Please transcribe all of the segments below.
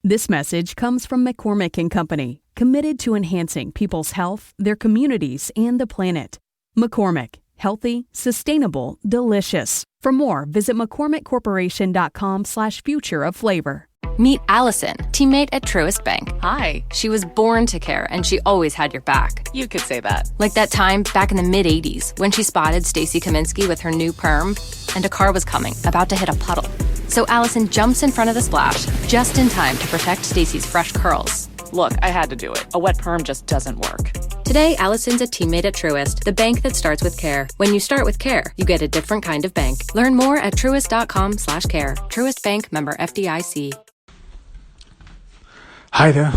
This message comes from McCormick & Company, committed to enhancing people's health, their communities, and the planet. McCormick, healthy, sustainable, delicious. For more, visit McCormickCorporation.com/future of flavor. Meet Allison, teammate at Truist Bank. Hi. She was born to care, and she always had your back. You could say that. Like that time back in the mid-'80s when she spotted Stacy Kaminsky with her new perm, and a car was coming, about to hit a puddle. So Allison jumps in front of the splash, just in time to protect Stacy's fresh curls. Look, I had to do it. A wet perm just doesn't work. Today, Allison's a teammate at Truist, the bank that starts with care. When you start with care, you get a different kind of bank. Learn more at truist.com/care. Truist Bank, member FDIC. Hi there,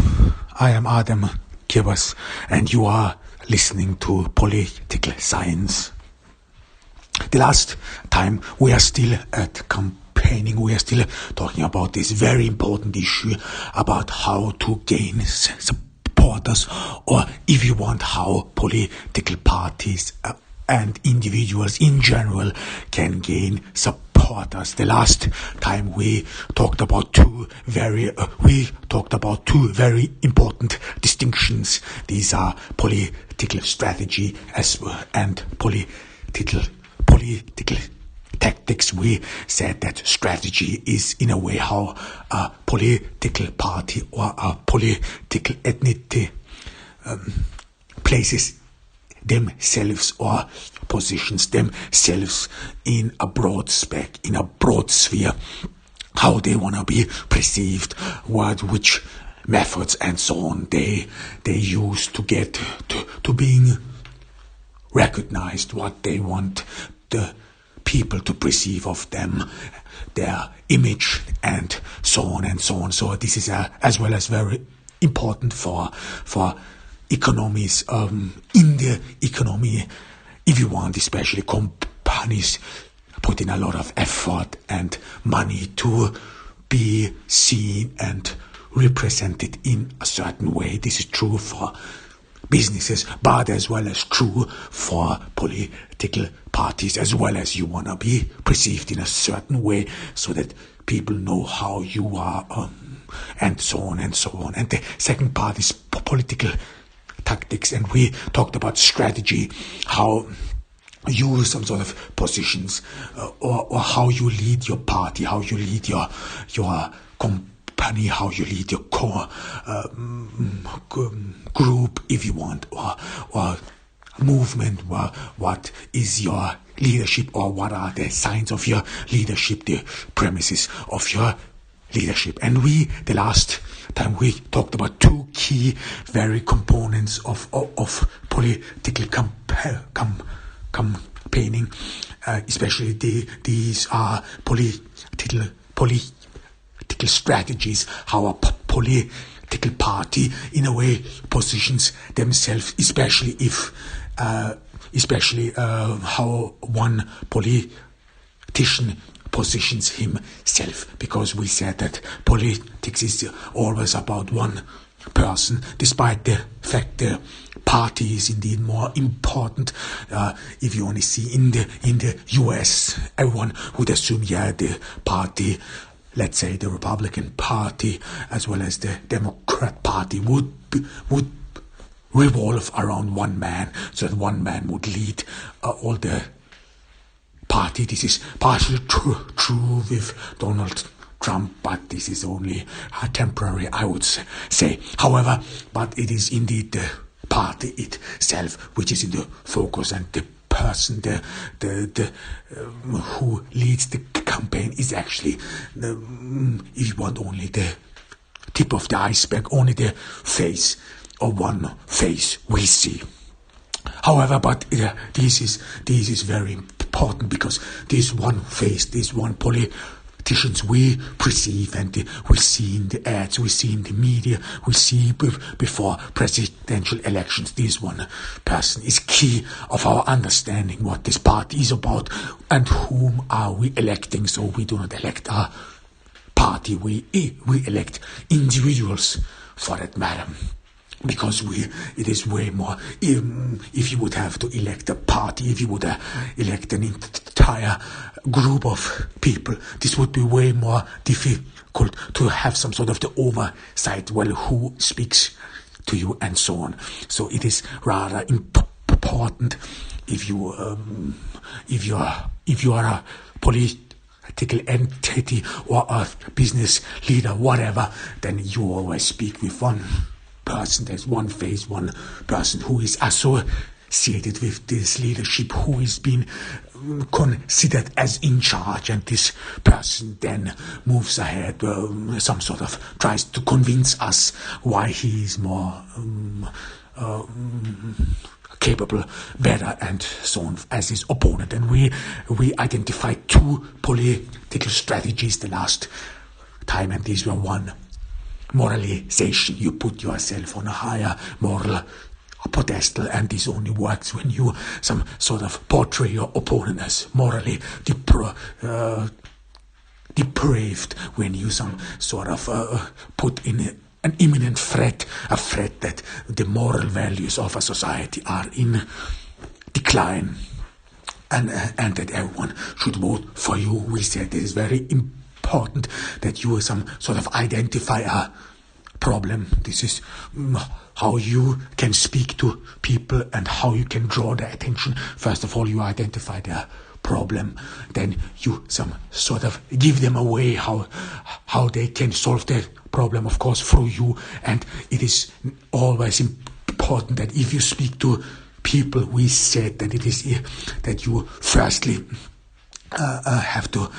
I am Adam Kibbers, and you are listening to Political Science. The last time we are still at campaigning, we are still talking about this very important issue about how to gain supporters, or if you want, how political parties and individuals in general can gain supporters. The last time we talked about two very important distinctions. These are political strategy and political tactics. We said that strategy is in a way how a political party or a political entity places themselves or positions themselves in a broad sphere, how they want to be perceived, which methods and so on they use to get to being recognized, what they want the people to perceive of them, their image, and so on and so on. So this is as well as very important for economies, in the economy, if you want, especially companies put in a lot of effort and money to be seen and represented in a certain way. This is true for businesses, but as well as true for political parties, as well as you want to be perceived in a certain way so that people know how you are, and so on and so on. And the second part is political tactics, and we talked about strategy, how you use some sort of positions, or how you lead your party, how you lead your company, how you lead your core group, if you want, or movement. What is your leadership, or what are the signs of your leadership, the premises of your leadership? And the last time we talked about two key very components of political campaigning, especially these are political strategies, how a political party in a way positions themselves, especially how one politician positions himself, because we said that politics is always about one person, despite the fact the party is indeed more important. If you only see in the US, everyone would assume, the party, let's say the Republican Party as well as the Democrat Party, would revolve around one man, so that one man would lead all the party. This is partially true with Donald Trump, but this is only temporary, I would say. However, but it is indeed the party itself which is in the focus, and the person, the who leads the campaign is actually, if you want, only the tip of the iceberg, only the face, or one face we see. However, but this is very important, because this one face, this one politicians we perceive, and we see in the ads, we see in the media, we see before presidential elections, this one person is key of our understanding what this party is about and whom are we electing. So we do not elect a party, we elect individuals for that matter. because it is way more. If you would have to elect a party, if you would elect an entire group of people, this would be way more difficult to have some sort of the oversight. Well, who speaks to you and so on. So it is rather important if you are a political entity or a business leader, whatever, then you always speak with one person. There's one face, one person who is associated with this leadership, who is being considered as in charge, and this person then moves ahead, some sort of tries to convince us why he is more capable, better, and so on as his opponent. And we identified two political strategies the last time, and these were: one, moralization. You put yourself on a higher moral pedestal, and this only works when you some sort of portray your opponent as morally depraved, when you some sort of put in an imminent threat, a threat that the moral values of a society are in decline, and that everyone should vote for you. We said it is very important that you some sort of identify a problem. This is how you can speak to people and how you can draw their attention. First of all, you identify their problem, then you some sort of give them a way how they can solve their problem, of course, through you. And it is always important that if you speak to people, we said that it is that you firstly have to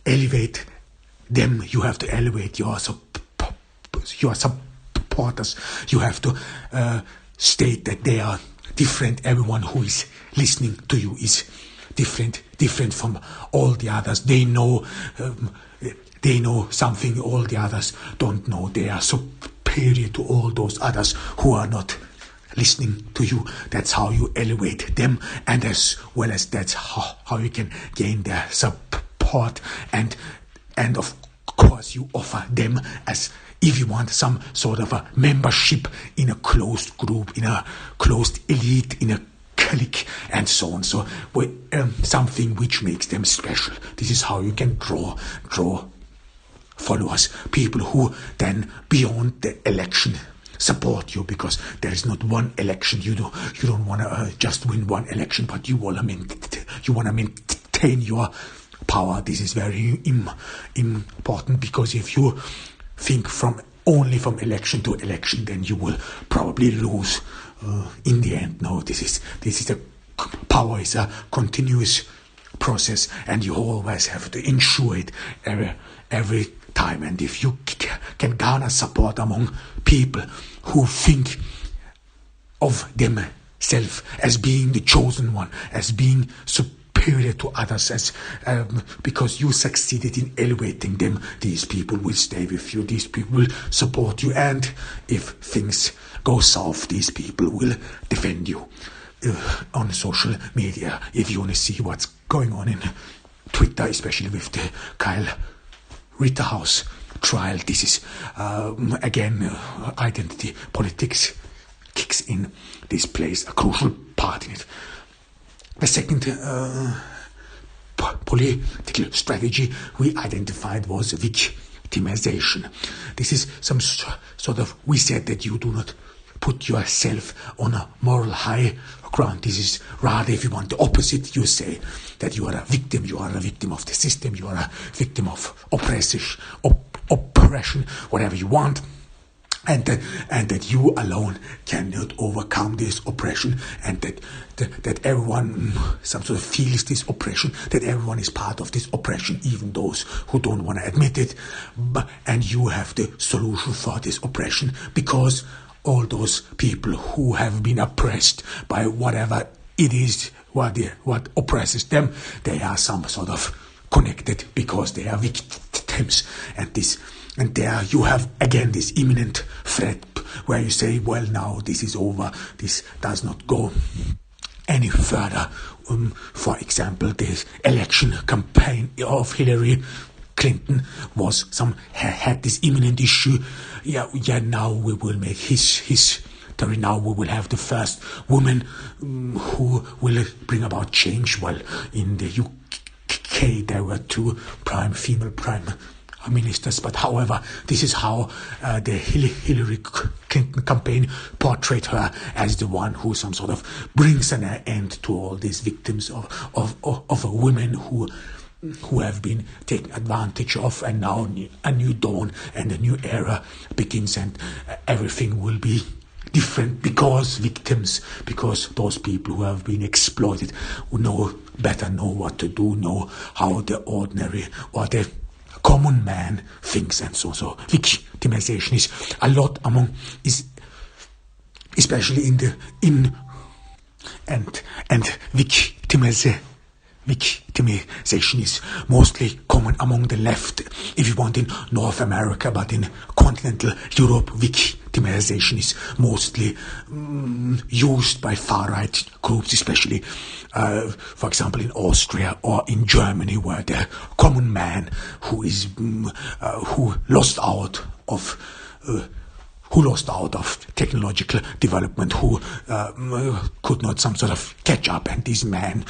elevate them. You have to elevate your supporters. You have to state that they are different. Everyone who is listening to you is different from all the others. They know something all the others don't know. They are superior to all those others who are not listening to you. That's how you elevate them, and as well as that's how you can gain their support. And of course you offer them, as if you want some sort of a membership in a closed group, in a closed elite, in a clique, and so on. So something which makes them special. This is how you can draw followers, people who then beyond the election support you, because there is not one election. You don't want to just win one election, but you want to maintain your power. This is very important, because if you think only from election to election, then you will probably lose in the end. No, power is a continuous process, and you always have to ensure it every time. And if you can garner support among people who think of themselves as being the chosen one, as being superior to others, as because you succeeded in elevating them, these people will stay with you, these people will support you, and if things go south, these people will defend you on social media. If you want to see what's going on in Twitter, especially with the Kyle Rittenhouse trial, this is again identity politics kicks in. This plays a crucial part in it. The second political strategy we identified was victimization. This is some sort of, we said that you do not put yourself on a moral high ground. This is rather, if you want the opposite, you say that you are a victim. You are a victim of the system. You are a victim of oppression, whatever you want. And that you alone cannot overcome this oppression, and that everyone some sort of feels this oppression, that everyone is part of this oppression, even those who don't want to admit it. And you have the solution for this oppression, because all those people who have been oppressed by whatever it is, what oppresses them, they are some sort of connected, because they are victims. And there you have again this imminent threat where you say, well, now this is over, this does not go any further. For example, this election campaign of Hillary Clinton had this imminent issue. Now we will make his now we will have the first woman who will bring about change. Well, in the UK there were two female prime ministers, but however, this is how the Hillary Clinton campaign portrayed her as the one who some sort of brings an end to all these victims of women who have been taken advantage of, and now a new dawn and a new era begins, and everything will be different because those people who have been exploited know what to do, know how the ordinary or the common man thinks, and so victimization is a lot especially victimization is mostly common among the left, if you want, in North America, but in continental Europe, victimization is mostly used by far-right groups, especially, for example, in Austria or in Germany, where the common man who lost out of technological development, who could not some sort of catch up, and these men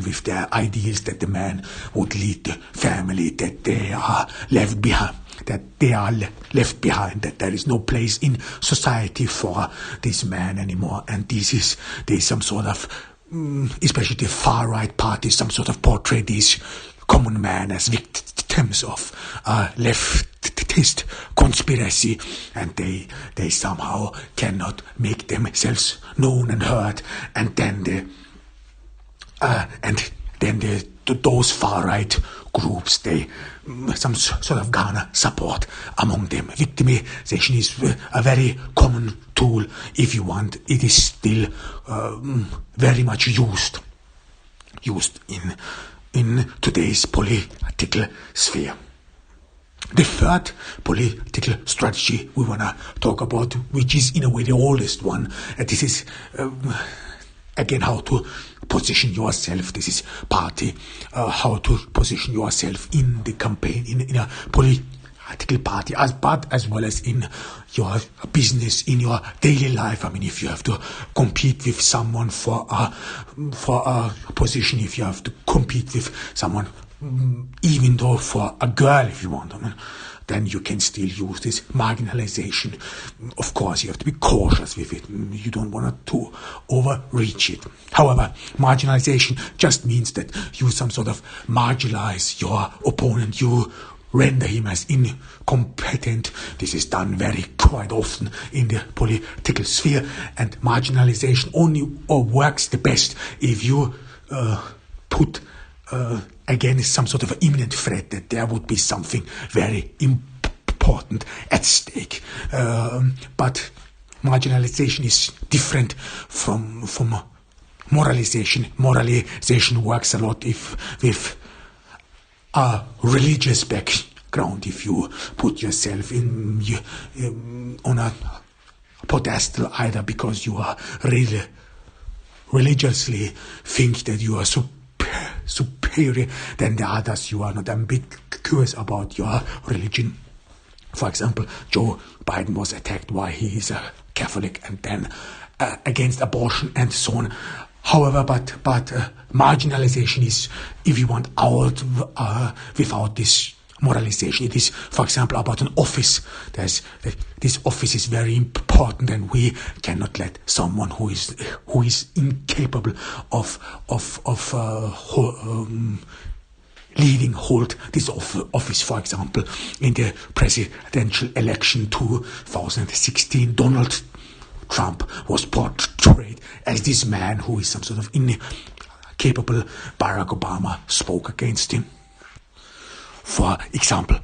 with their ideals that the man would lead the family, that they are left behind, that there is no place in society for this man anymore, and there is some sort of, especially the far right parties, some sort of portray these common man as victims of leftist conspiracy, and they somehow cannot make themselves known and heard, and then those far right groups, they some sort of garner support among them. Victimization is a very common tool, if you want. It is still very much used in today's political sphere. The third political strategy we want to talk about, which is in a way the oldest one, this is again how to position yourself. This is partly how to position yourself in the campaign, in a political party, but as well as in your business, in your daily life. I mean, if you have to compete with someone for a position, if you have to compete with someone, even though for a girl, if you want, I mean, then you can still use this marginalization. Of course, you have to be cautious with it. You don't want to overreach it. However, marginalization just means that you some sort of marginalize your opponent. You render him as incompetent. This is done quite often in the political sphere, and marginalization only works the best if you put against some sort of imminent threat that there would be something very important at stake. But marginalization is different from moralization. Moralization works a lot with a religious background. If you put yourself on a pedestal, either because you are really religiously think that you are superior than the others, you are not ambiguous about your religion. For example, Joe Biden was attacked while he is a Catholic, and then against abortion and so on. However, but marginalization is, if you want, out without this moralization. It is, for example, about an office. This office is very important, and we cannot let someone who is incapable of hold this office. For example, in the presidential election 2016, Donald Trump was portrayed as this man who is some sort of incapable. Barack Obama spoke against him. For example,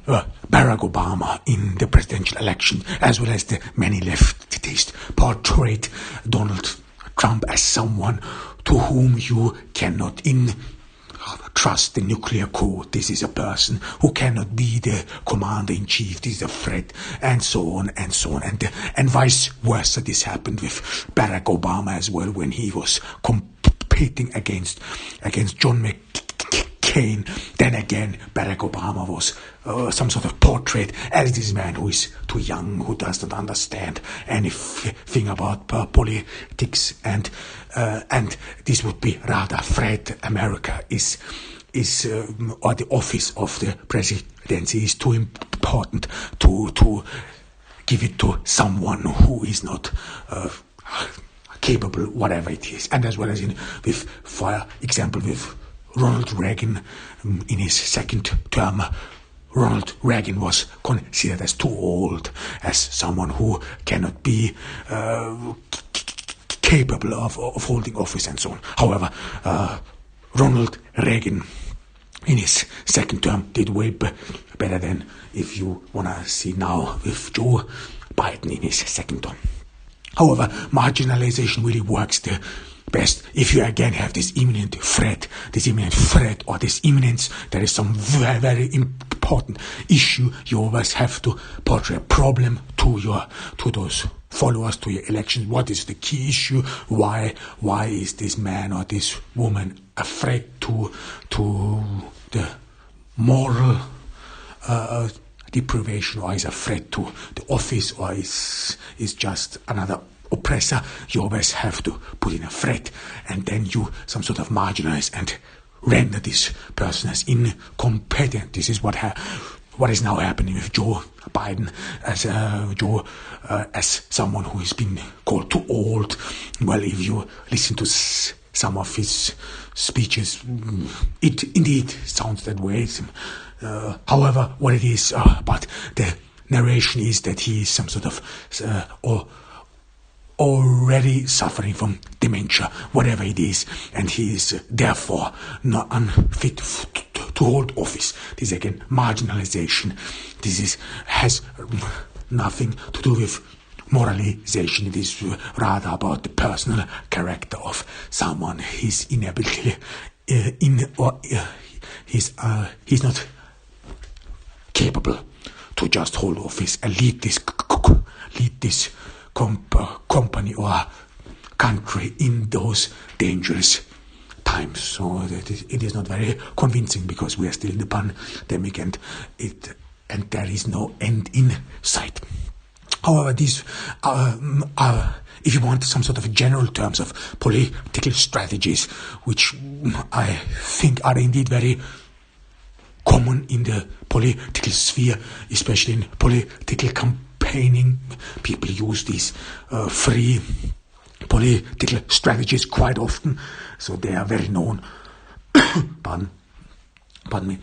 Barack Obama in the presidential election, as well as the many leftists, portrayed Donald Trump as someone to whom you cannot trust the nuclear code. This is a person who cannot be the commander-in-chief. This is a threat, and so on and so on. And vice versa. This happened with Barack Obama as well, when he was competing against John McCain cocaine. Then again, Barack Obama was some sort of portrait as this man who is too young, who does not understand anything about politics, and this would be rather Fred. America is or the office of the presidency is too important to give it to someone who is not capable, whatever it is. And as well as for example, with Ronald Reagan in his second term, Ronald Reagan was considered as too old, as someone who cannot be capable of holding office and so on. However, Ronald Reagan in his second term did way better than if you want to see now with Joe Biden in his second term. However, marginalization really works the best if you again have this imminent threat or this imminence. There is some very, very important issue. You always have to portray a problem to those followers, to your elections. What is the key issue? Why is this man or this woman afraid to the moral deprivation, or is afraid to the office, or is just another oppressor? You always have to put in a threat, and then you some sort of marginalize and render this person as incompetent. This is what is now happening with Joe Biden, as someone who has been called too old. Well, if you listen to some of his speeches, it indeed sounds that way. However, what it is, but the narration is that he is some sort of already suffering from dementia, whatever it is, and he is therefore not unfit to hold office. This is again marginalization. This has nothing to do with moralization. It is rather about the personal character of someone. His inability, he's not capable to just hold office and lead this company or country in those dangerous times. So it is not very convincing, because we are still in the pandemic and there is no end in sight. However, these if you want some sort of general terms of political strategies, which I think are indeed very common in the political sphere, especially in political campaigning. People use these free political strategies quite often, so they are very known. Pardon me.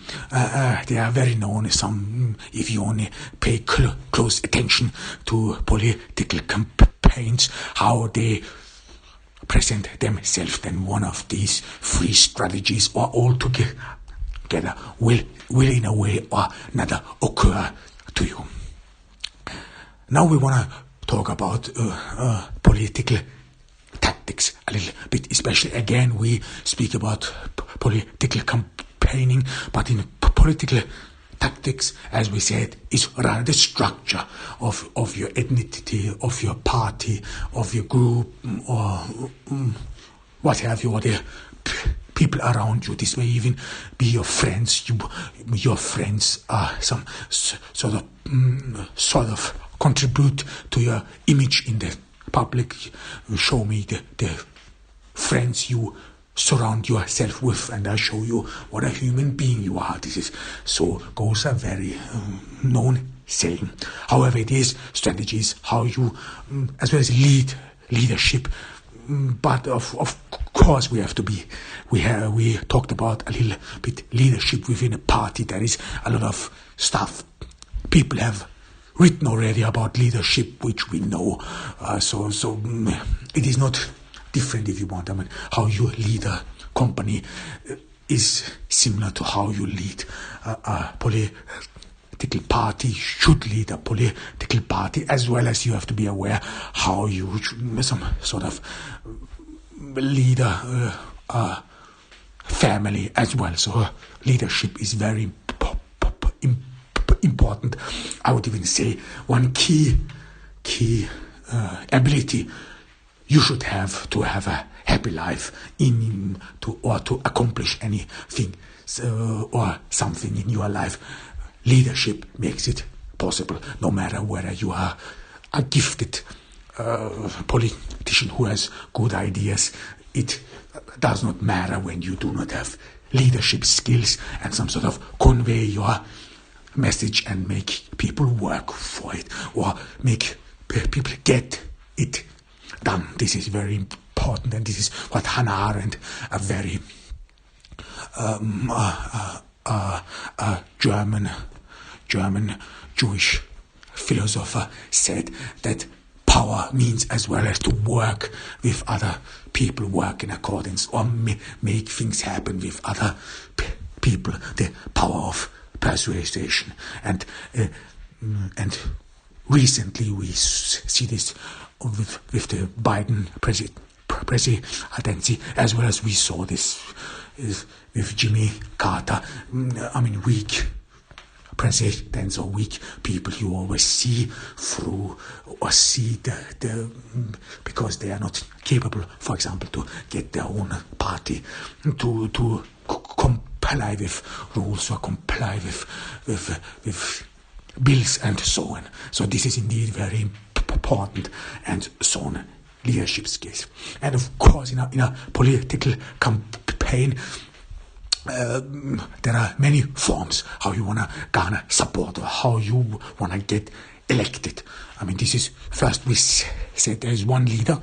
They are very known. If you only pay close attention to political campaigns, how they present themselves, then one of these free strategies or all together will in a way or another occur to you. Now we want to talk about political tactics a little bit, especially again we speak about political campaigning, but in political tactics, as we said, is rather the structure of your ethnicity, of your party, of your group, or what have you, or the people around you. This may even be your friends. Your friends are some sort of contribute to your image in the public. Show me the friends you surround yourself with, and I show you what a human being you are. This is so goes a very known saying. However, it is strategies how you, as well as leadership. But of course, we have to be. We talked about a little bit leadership within a party. There is a lot of stuff people have written already about leadership, which we know. So it is not different, if you want. I mean, how you lead a company is similar to how you lead a political party. Should lead a political party, as well as you have to be aware how you some sort of lead a family as well. So leadership is very important. I would even say one key ability you should have to have a happy life to accomplish anything or something in your life. Leadership makes it possible, no matter whether you are a gifted politician who has good ideas. It does not matter when you do not have leadership skills and some sort of convey your message and make people work for it, or make people get it done. This is very important, and this is what Hannah Arendt, a very German Jewish philosopher, said, that power means as well as to work with other people, work in accordance, or make things happen with other people. The power of persuasion, and recently we see this with the Biden presidency, as well as we saw this with Jimmy Carter. I mean, weak presidents or weak people you always see through, or see the because they are not capable, for example, to get their own party to comply with rules or comply with bills and so on. So this is indeed very important, and so on, leadership skills. And of course, in a political campaign, there are many forms how you want to garner support, or how you want to get elected. I mean, this is, first we said there is one leader.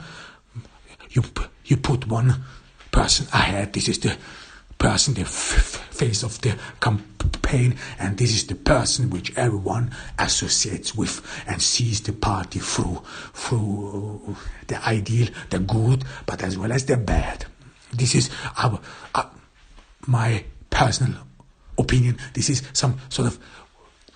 You put one person ahead. This is the person, the face of the campaign, and this is the person which everyone associates with and sees the party through the ideal, the good, but as well as the bad. This is my personal opinion. This is some sort of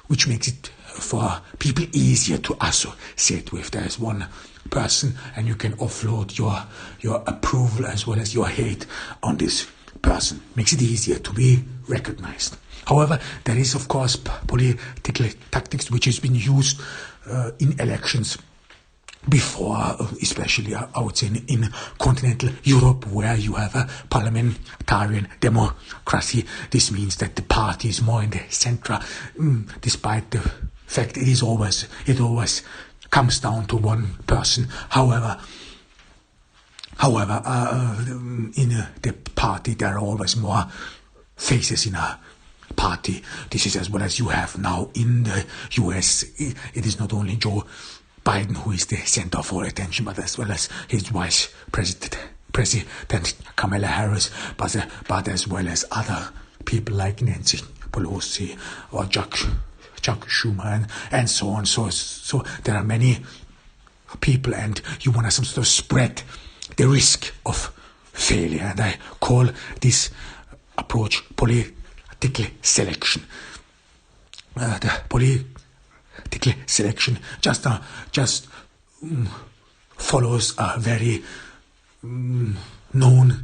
which makes it for people easier to associate with. There is one person, and you can offload your approval as well as your hate on this person. Makes it easier to be recognized. However, there is, of course, political tactics which has been used in elections before, especially I would say in continental Europe, where you have a parliamentarian democracy. This means that the party is more in the center, despite the fact it always comes down to one person. However, in the party there are always more faces in a party. This is as well as you have now in the US. It is not only Joe Biden who is the center of all attention, but as well as his vice president Kamala Harris, but as well as other people like Nancy Pelosi or Chuck Schumer and so on. So there are many people, and you want to some sort of spread the risk of failure, and I call this approach political selection. The political selection just follows a very known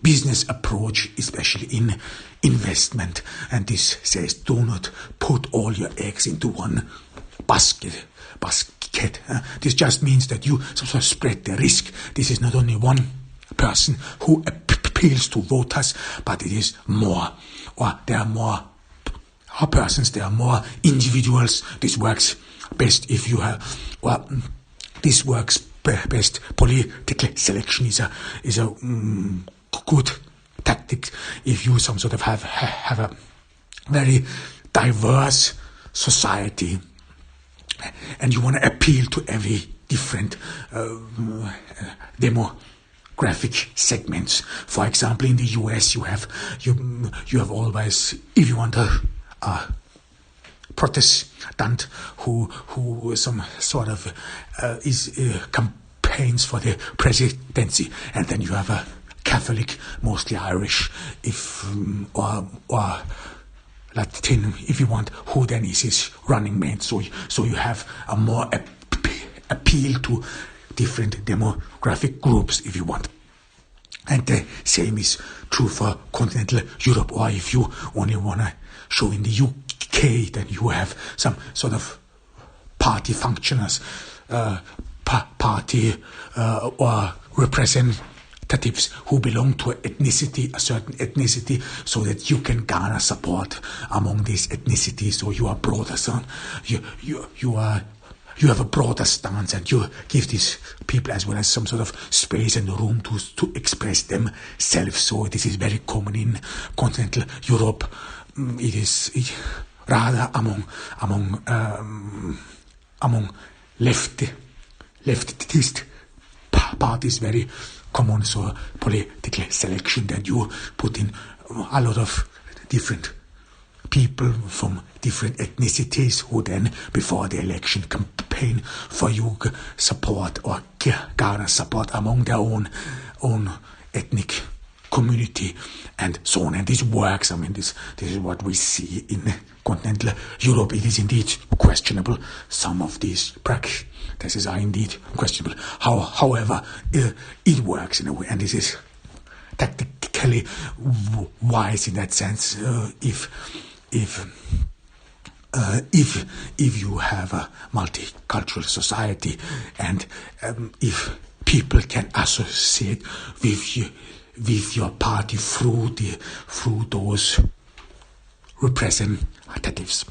business approach, especially in investment, and this says do not put all your eggs into one basket. This just means that you sort of spread the risk. This is not only one person who appeals to voters, but it is more, or there are more persons, there are more individuals. This works best if you have, well, this works best. Political selection is a good tactic if you some sort of have a very diverse society, and you want to appeal to every different demographic segments. For example, in the US, you have always, if you want a Protestant who some sort of campaigns for the presidency, and then you have a Catholic, mostly Irish, or Latin, if you want, who then is his running mate. So you have a more appeal to different demographic groups, if you want. And the same is true for continental Europe, or if you only want to show in the UK, then you have some sort of party functioners, party or representatives representatives who belong to an ethnicity, a certain ethnicity, so that you can garner support among these ethnicities. So you are broader, son. You have a broader stance, and you give these people as well as some sort of space and room to express themselves. So this is very common in continental Europe. It is rather among leftist parties very common. So political selection, that you put in a lot of different people from different ethnicities who then, before the election, campaign for you, support or garner support among their own ethnic community and so on. And this works. I mean, this is what we see in continental Europe. It is indeed questionable. Some of these practices are indeed questionable. However, it works in a way, and this is tactically wise in that sense. If you have a multicultural society, and if people can associate with your party through those representatives,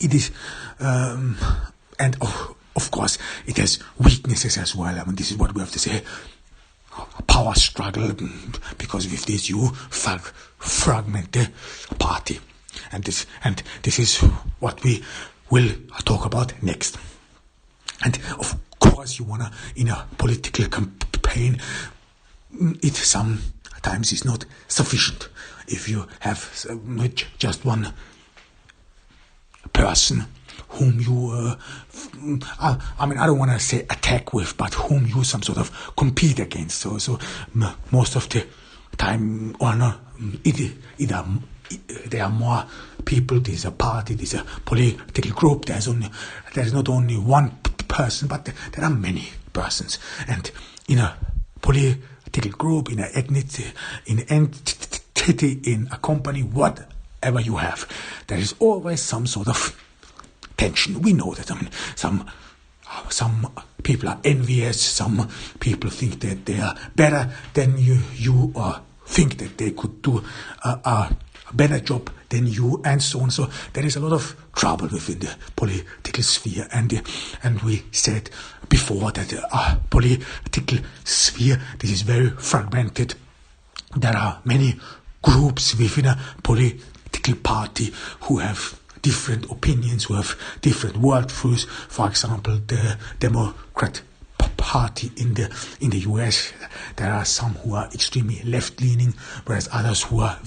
it is, and of course it has weaknesses as well. I mean, this is what we have to say. A power struggle, because with this you fragment the party, and this is what we will talk about next. And of course, you wanna, in a political campaign, it sometimes is not sufficient if you have just one person whom you, I don't want to say attack with, but whom you some sort of compete against. So most of the time, or no, there are more people. There's a party, there's a political group. There's not only one person, but there are many persons. And in a political group, in an entity, in a company, whatever you have, there is always some sort of tension. We know that. I mean, some people are envious. Some people think that they are better than you, or think that they could do a better job than you, and so on. So there is a lot of trouble within the political sphere, and we said before that political sphere, this is very fragmented. There are many groups within a political party who have different opinions, who have different worldviews. For example, the Democrat Party in the US, there are some who are extremely left-leaning, whereas others who are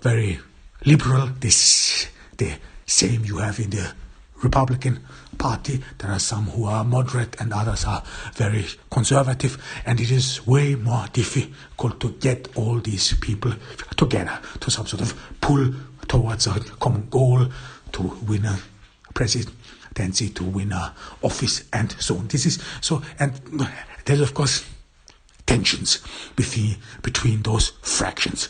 very liberal. This the same you have in the Republican Party. There are some who are moderate and others are very conservative, and it is way more difficult to get all these people together to some sort of pull towards a common goal, to win a presidency, to win a office, and so on. This is so, and there's of course tensions between those fractions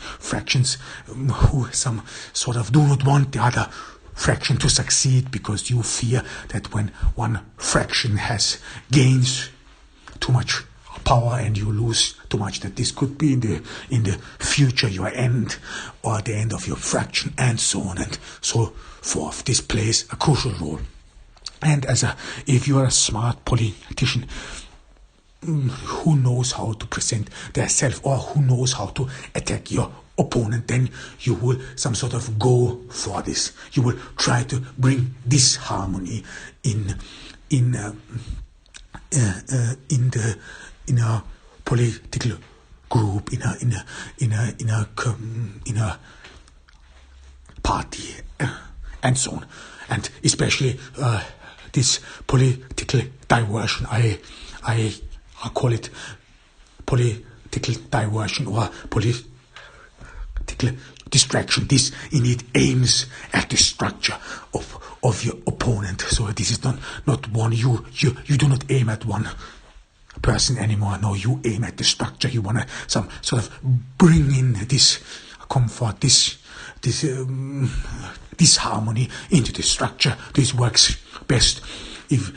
who some sort of do not want the other fraction to succeed, because you fear that when one fraction gains too much power and you lose too much, that this could be in the future your end, or the end of your fraction, and so on and so forth. This plays a crucial role. And if you are a smart politician who knows how to present themselves, or who knows how to attack your opponent, then you will some sort of go for this. You will try to bring this harmony in a political group, in a party, and so on. And especially this political diversion, I call it political diversion or political distraction. This indeed aims at the structure of your opponent. So this is not one, you do not aim at one person anymore. No, you aim at the structure. You want to some sort of bring in this comfort, this harmony into the structure. This works best if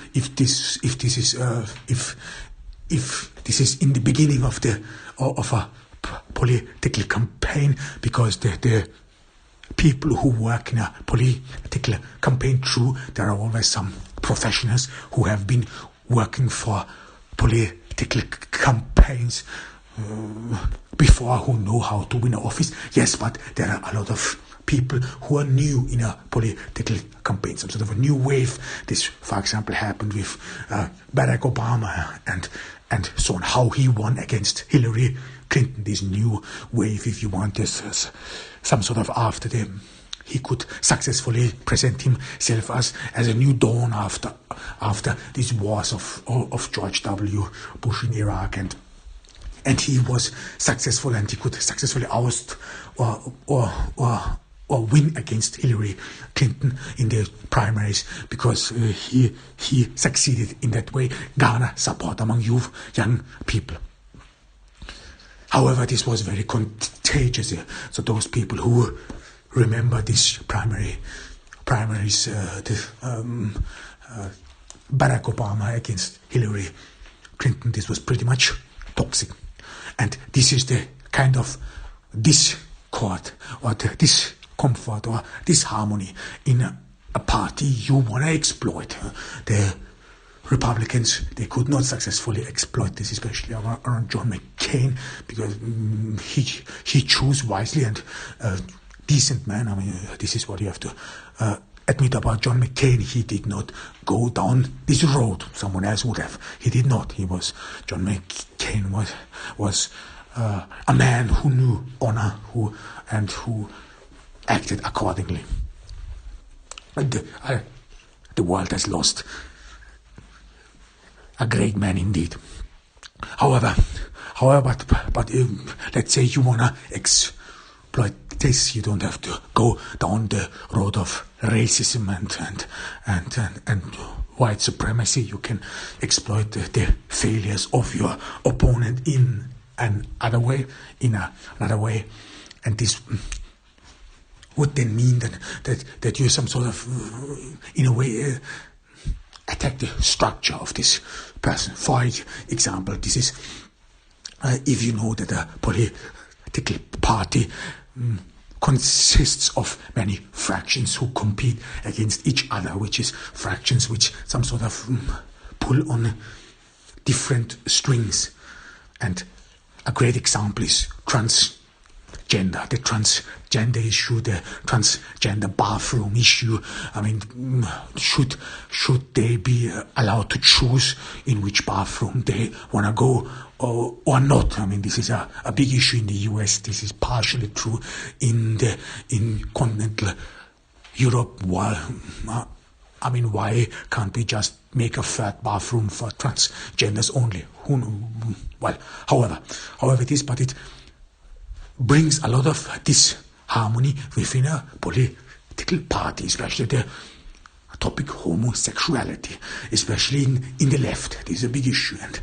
if this is in the beginning of a political campaign, because the people who work in a political campaign, true, there are always some professionals who have been working for political campaigns before, who know how to win an office. Yes, but there are a lot of people who are new in a political campaign, some sort of a new wave. This, for example, happened with Barack Obama and so on, how he won against Hillary Clinton. This new wave, if you want, this some sort of after them. He could successfully present himself as a new dawn after these wars of George W. Bush in Iraq, and he was successful, and he could successfully oust or win against Hillary Clinton in the primaries, because he succeeded in that way, garner support among young people. However, this was very contagious. So those people who remember this primaries, Barack Obama against Hillary Clinton, this was pretty much toxic. And this is the kind of discord or the discomfort or disharmony in a party you want to exploit. The Republicans, they could not successfully exploit this, especially around John McCain, because he chose wisely, and decent man. I mean, this is what you have to admit about John McCain. He did not go down this road. Someone else would have. He did not. John McCain was a man who knew honor, who acted accordingly. The world has lost a great man indeed. However, but let's say you wanna exploit this, you don't have to go down the road of racism and white supremacy. You can exploit the failures of your opponent in another way, and this would then mean that you some sort of, in a way, attack the structure of this person. For example, this is if you know that a political party consists of many fractions who compete against each other, which is fractions which some sort of pull on different strings. And a great example is transgender, the transgender issue, the transgender bathroom issue. I mean, should they be allowed to choose in which bathroom they want to go or not? I mean, this is a big issue in the US. This is partially true in continental Europe. I mean, why can't we just make a third bathroom for transgenders only? Well, however it is, but it brings a lot of disharmony within a political party, especially the topic homosexuality, especially in the left. This is a big issue, and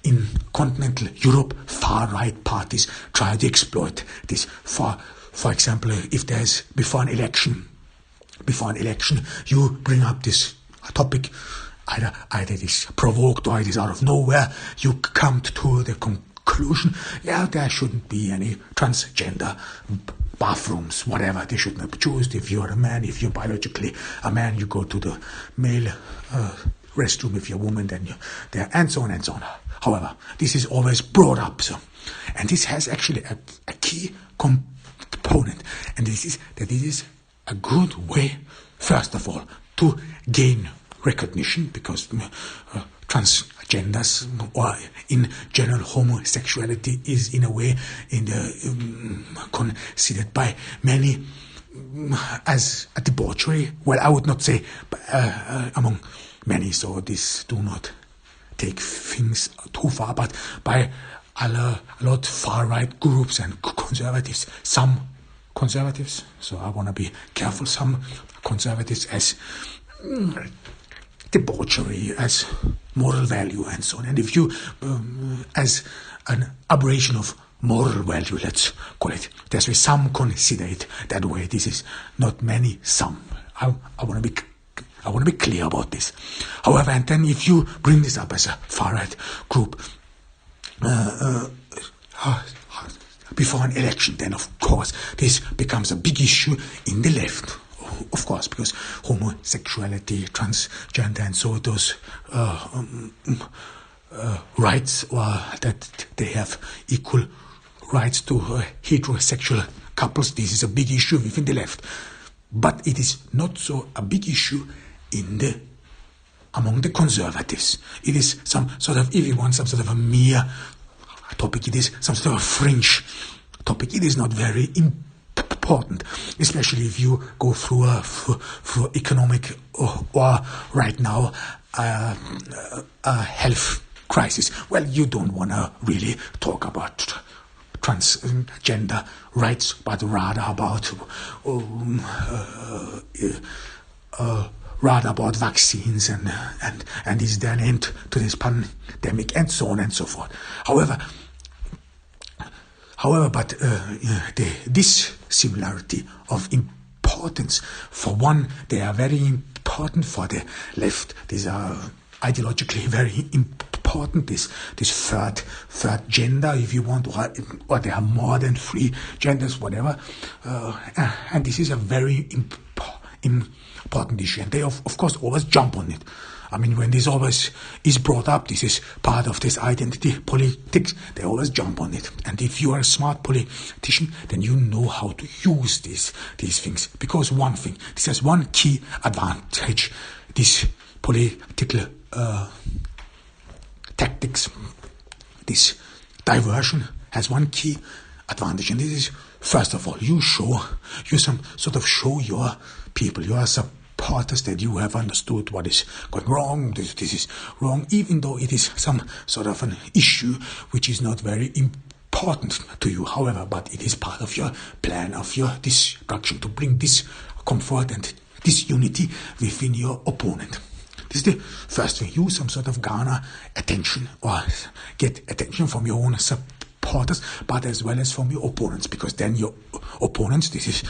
in continental Europe, far-right parties try to exploit this. For example, if there's before an election, you bring up this topic, either it is provoked or it is out of nowhere, you come to the conclusion, there shouldn't be any transgender bathrooms, whatever. They should not be chosen. If you're a man, if you're biologically a man, you go to the male restroom. If you're a woman, then you're there, and so on and so on. However, this is always brought up, and this has actually a key component, and this is that it is a good way, first of all, to gain recognition, because transgenders, or in general homosexuality, is in a way considered by many as a debauchery. Well, I would not say among many, so this do not take things too far, but by a lot far-right groups and conservatives, some conservatives, so I want to be careful, some conservatives as debauchery, as moral value, and so on. And if you, as an aberration of moral value, let's call it, there's way some consider it that way. This is not many, some. I want to be clear about this. However, and then if you bring this up as a far-right group, before an election, then of course this becomes a big issue in the left. Of course, because homosexuality, transgender, and so those rights, or that they have equal rights to heterosexual couples, this is a big issue within the left. But it is not so a big issue among the conservatives. It is some sort of, if you want, some sort of a mere topic. It is some sort of a fringe topic. It is not very important, especially if you go through through economic or right now a health crisis. Well, you don't want to really talk about transgender rights, but rather about vaccines and is there an end to this pandemic and so on and so forth. However, this similarity of importance, for one, they are very important for the left. These are ideologically very important. This third gender, if you want, or there are more than 3 genders, whatever. And this is a very important issue. And they, of course, always jump on it. I mean, when this always is brought up, this is part of this identity politics, they always jump on it. And if you are a smart politician, then you know how to use these things. Because one thing, this has one key advantage, this political tactics, this diversion has one key advantage. And this is, first of all, you show your people, your supporters, that you have understood what is going wrong. This is wrong, even though it is some sort of an issue which is not very important to you. However, but it is part of your plan of your destruction, to bring discomfort and disunity within your opponent. This is the first thing. You some sort of garner attention or get attention from your own supporters, but as well as from your opponents, because then your opponents, this is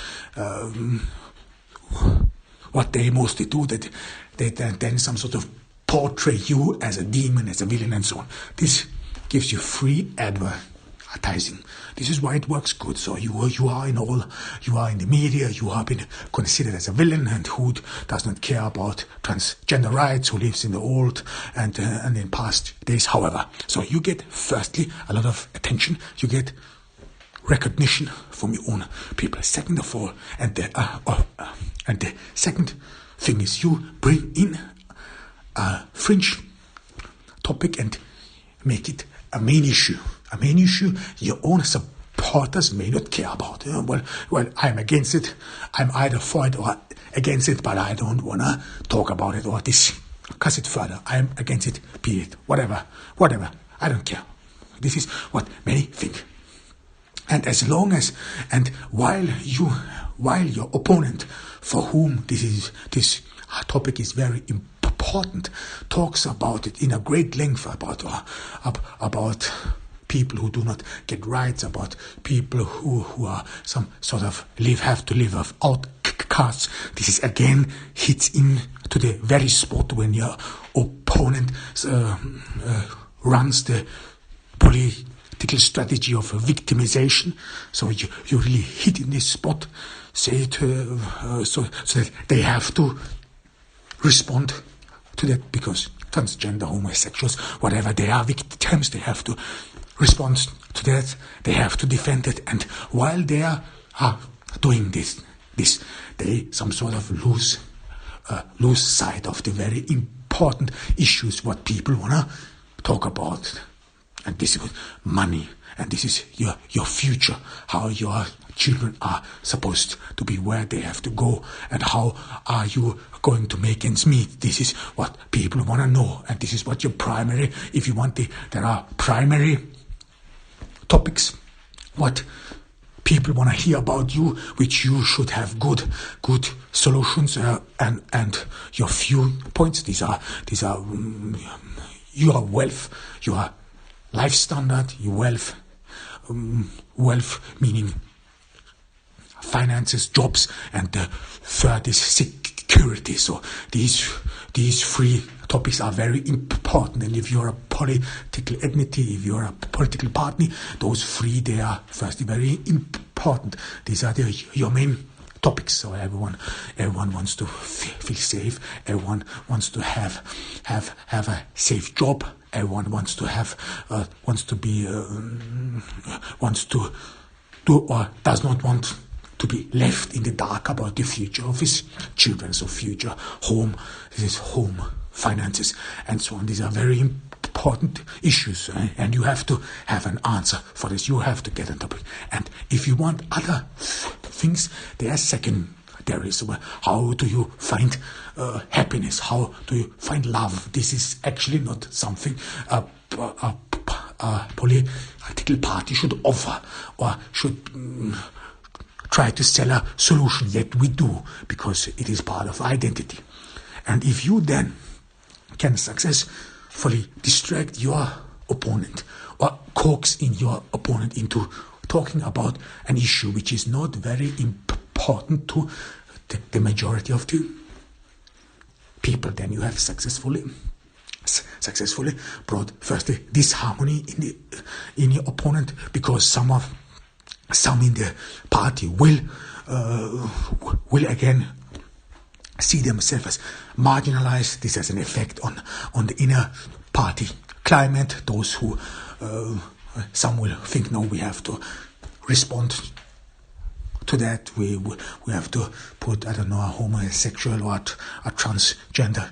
what they mostly do, that they then some sort of portray you as a demon, as a villain, and so on. This gives you free advertising. This is why it works good. So you are in the media, you have been considered as a villain, and who does not care about transgender rights, who lives in the old and in past days. However, so you get firstly a lot of attention, you get recognition from your own people. Second of all, and the second thing is you bring in a fringe topic and make it a main issue. A main issue your own supporters may not care about. Well, I'm against it. I'm either for it or against it, but I don't want to talk about it or discuss it further. I'm against it, period. Whatever. I don't care. This is what many think. And as long as, and while your opponent, for whom this topic is very important, talks about it in a great length about people who do not get rights, about people who are some sort of have to live of outcasts, this is again hits into the very spot when your opponent runs the political strategy of victimization. So you really hit in this spot, say it, so that they have to respond to that, because transgender, homosexuals, whatever, they are victims, they have to respond to that, they have to defend it. And while they are doing this, they some sort of lose sight of the very important issues what people want to talk about. And this is money, and this is your future, how your children are supposed to be, where they have to go, and how are you going to make ends meet. This is what people want to know, and this is what your primary, if you want, there are primary topics, what people want to hear about you, which you should have good solutions, and your few points. These are your wealth, your life standard, your wealth meaning finances, jobs, and the third is security. So these 3 topics are very important important. And if you're a political entity, if you're a political party, those three, they are firstly very important. These are your main topics. So everyone wants to feel safe. Everyone wants to have a safe job. Everyone wants to have wants to do or does not want to be left in the dark about the future of his children. So future home, his home finances and so on. These are very important issues, and you have to have an answer for this. You have to get on topic. And if you want other things, they are secondary. So how do you find happiness? How do you find love? This is actually not something a political party should offer or should try to sell a solution. Yet we do, because it is part of identity. And if you then can successfully distract your opponent or coax in your opponent into talking about an issue which is not very important to the majority of the people, then you have successfully brought firstly disharmony in your opponent, because some in the party will again see themselves as marginalized. This has an effect on the inner party climate. Those who some will think, no, we have to respond to that. We have to put, I don't know, a homosexual or a transgender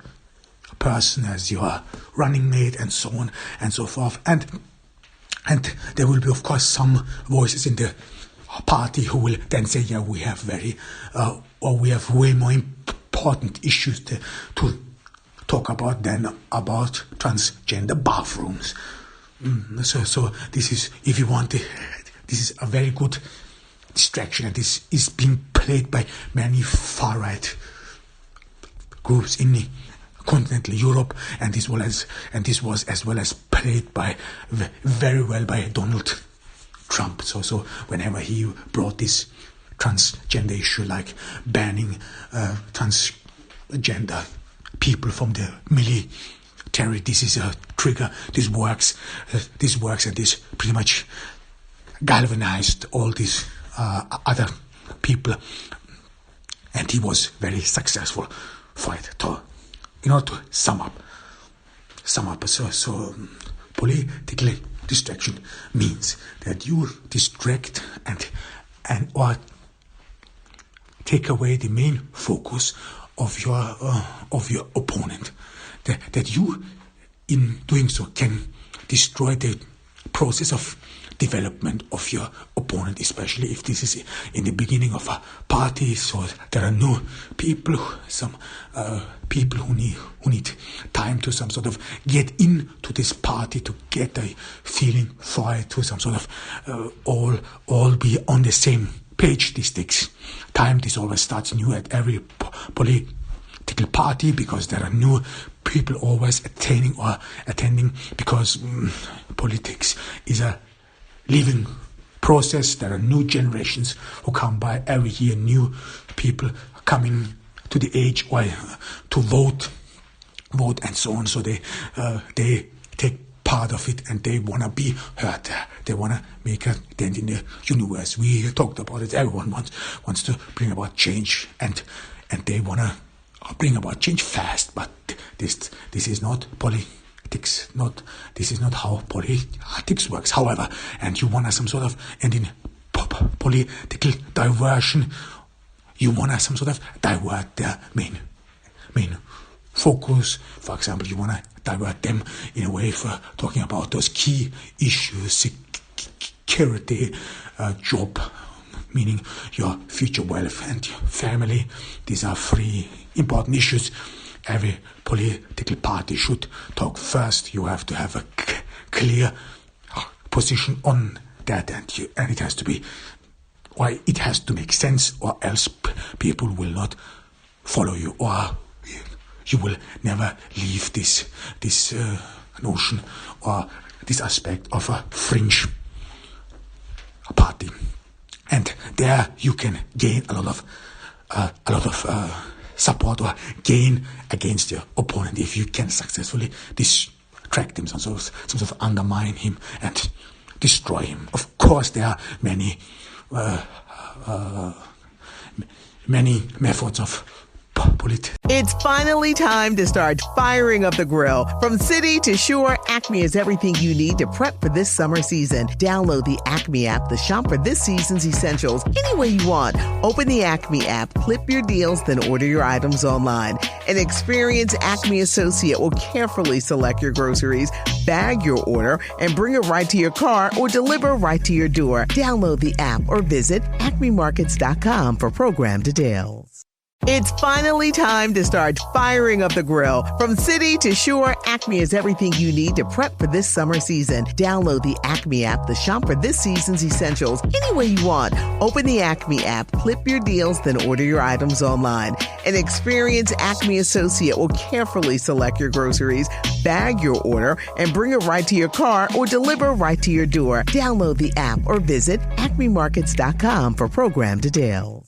person as your running mate, and so on and so forth. And there will be, of course, some voices in the party who will then say, yeah, we have we have way more important issues to talk about than about transgender bathrooms. So this is, if you want, this is a very good distraction, and this is being played by many far-right groups in continental Europe, and this was as well as played very well by Donald Trump. So whenever he brought this transgender issue, like banning transgender people from the military, this is a trigger. This works, and this pretty much galvanized all these other people, and he was very successful for it. In order to sum up, so political distraction means that you distract and or take away the main focus of your opponent. That you, in doing so, can destroy the process of development of your opponent, especially if this is in the beginning of a party. So there are new people, some people who need time to some sort of get into this party, to get a feeling for it, to some sort of all be on the same page. This takes time. This always starts new at every political party, because there are new people always attending, because politics is a living process. There are new generations who come by every year, new people coming to the age or to vote and so on. So they take part of it, and they want to be heard. They want to make a dent in the universe. We talked about it. Everyone wants to bring about change, and they want to bring about change fast. But this is not politics. This is not how politics works. However, and you want some sort of, and in political diversion, you want some sort of divert their main focus. For example, you want to divert them in a way for talking about those key issues: security, job, meaning your future wealth, and your family. These are three important issues. Every political party should talk first. You have to have a clear position on that, and it has to be, or it has to make sense, or else people will not follow you, or you will never leave this notion or this aspect of a fringe party. And there you can gain a lot of support, or gain against your opponent, if you can successfully track him, some sort of undermine him and destroy him. Of course, there are many methods of politics. It's finally time to start firing up the grill. From city to shore, Acme is everything you need to prep for this summer season. Download the Acme app to shop for this season's essentials any way you want. Open the Acme app, clip your deals, then order your items online. An experienced Acme associate will carefully select your groceries, bag your order, and bring it right to your car or deliver right to your door. Download the app or visit acmemarkets.com for program details. It's finally time to start firing up the grill. From city to shore, Acme is everything you need to prep for this summer season. Download the Acme app to shop for this season's essentials any way you want. Open the Acme app, clip your deals, then order your items online. An experienced Acme associate will carefully select your groceries, bag your order, and bring it right to your car or deliver right to your door. Download the app or visit acmemarkets.com for program details.